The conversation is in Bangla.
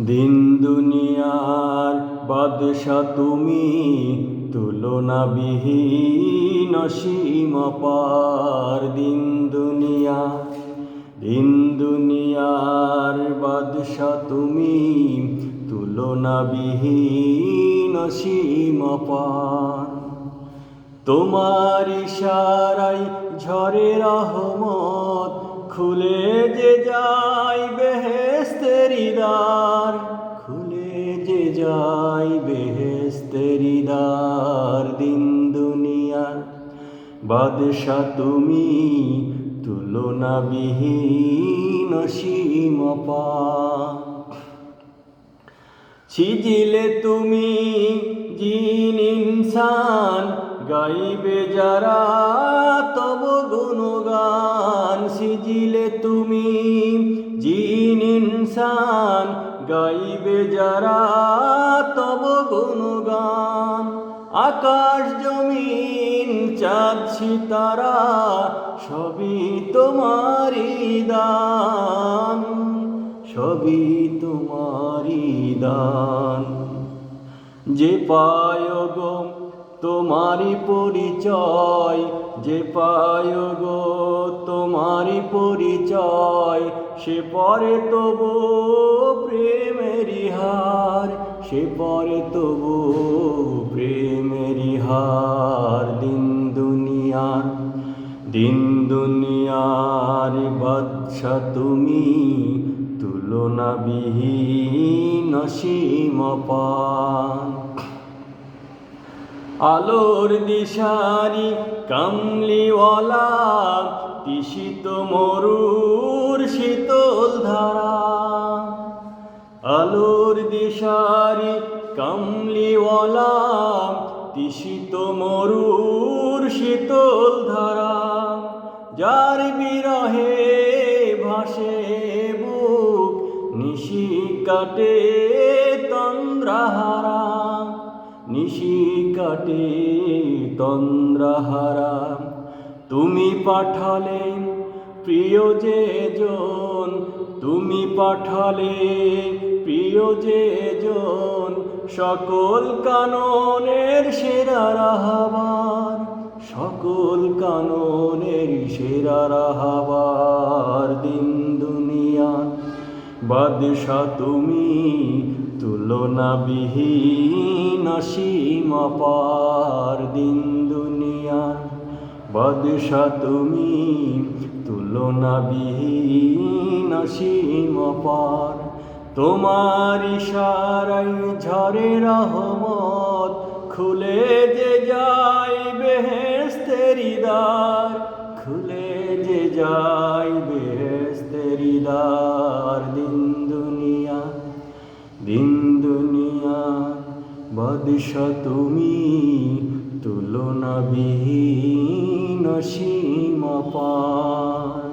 দিন দুনিয়ার বাদশা তুমি, তুলনাবিহীন অসীম অপার। দিন দুনিয়ার বাদশা তুমি, তুলনাবিহীন অসীম অপার। তোমার ইশারায় ঝরে রহমত, খুলে যে যায় বেহেশতেরি দ্বার, খুলে যে যায় বেহেশতেরি দ্বার। দিন দুনিয়ার বাদশা তুমি, তুলনাবিহীন অসীম অপার। সিজিলে তুমি জিন ইনসান, গাইবে যারা তব গুণগান। সিজিলে তুমি জিন ইনসান, গাইবে যারা তব গুণগান। আকাশ জমিন চাঁদ সিতারা, সবই তোমারি দান, সবই তোমারি দান। যে পায় গো তোমারি পরিচয়, যে পায় গো তোমারি পরিচয়, সে পরে তবু প্রেমেরি হার, সে পরে তবু প্রেমেরি হার। দিন দুনিয়ার বাদশা তুমি, তুলনাবিহীন অসীম অপার। আলোর দিশারি কামলিওয়ালা, তিসিত মরুর শীতল ধারা। আলোর দিশারি কামলিওয়ালা, তিসিত মরুর শীতল ধারা। যার বিরহে ভাসে বুক, নিশি কাটে তন্দ্রাহারা, নিশি কাটে তন্দ্রাহারা। তুমি পাঠালে প্রিয় যে জন, তুমি পাঠালে প্রিয় যে জন, সকল কাননের সেরা রাহবার, সকল কাননের সেরা রাহবার। দিন দুনিয়ার বাদশা তুমি, তুলনাবিহীন অসীম অপার। দিন দুনিয়ার বাদশা তুমি, তুলনাবিহীন অসীম অপার। তোমার ইশারায় ঝরে রহমত, খুলে যে যায় বেহেশতেরি দ্বার, খুলে যে যায় বেহেশতেরি দ্বার। দিন দুনিয়ার বাদশা তুমি, তুলনাবিহীন অসীম অপার।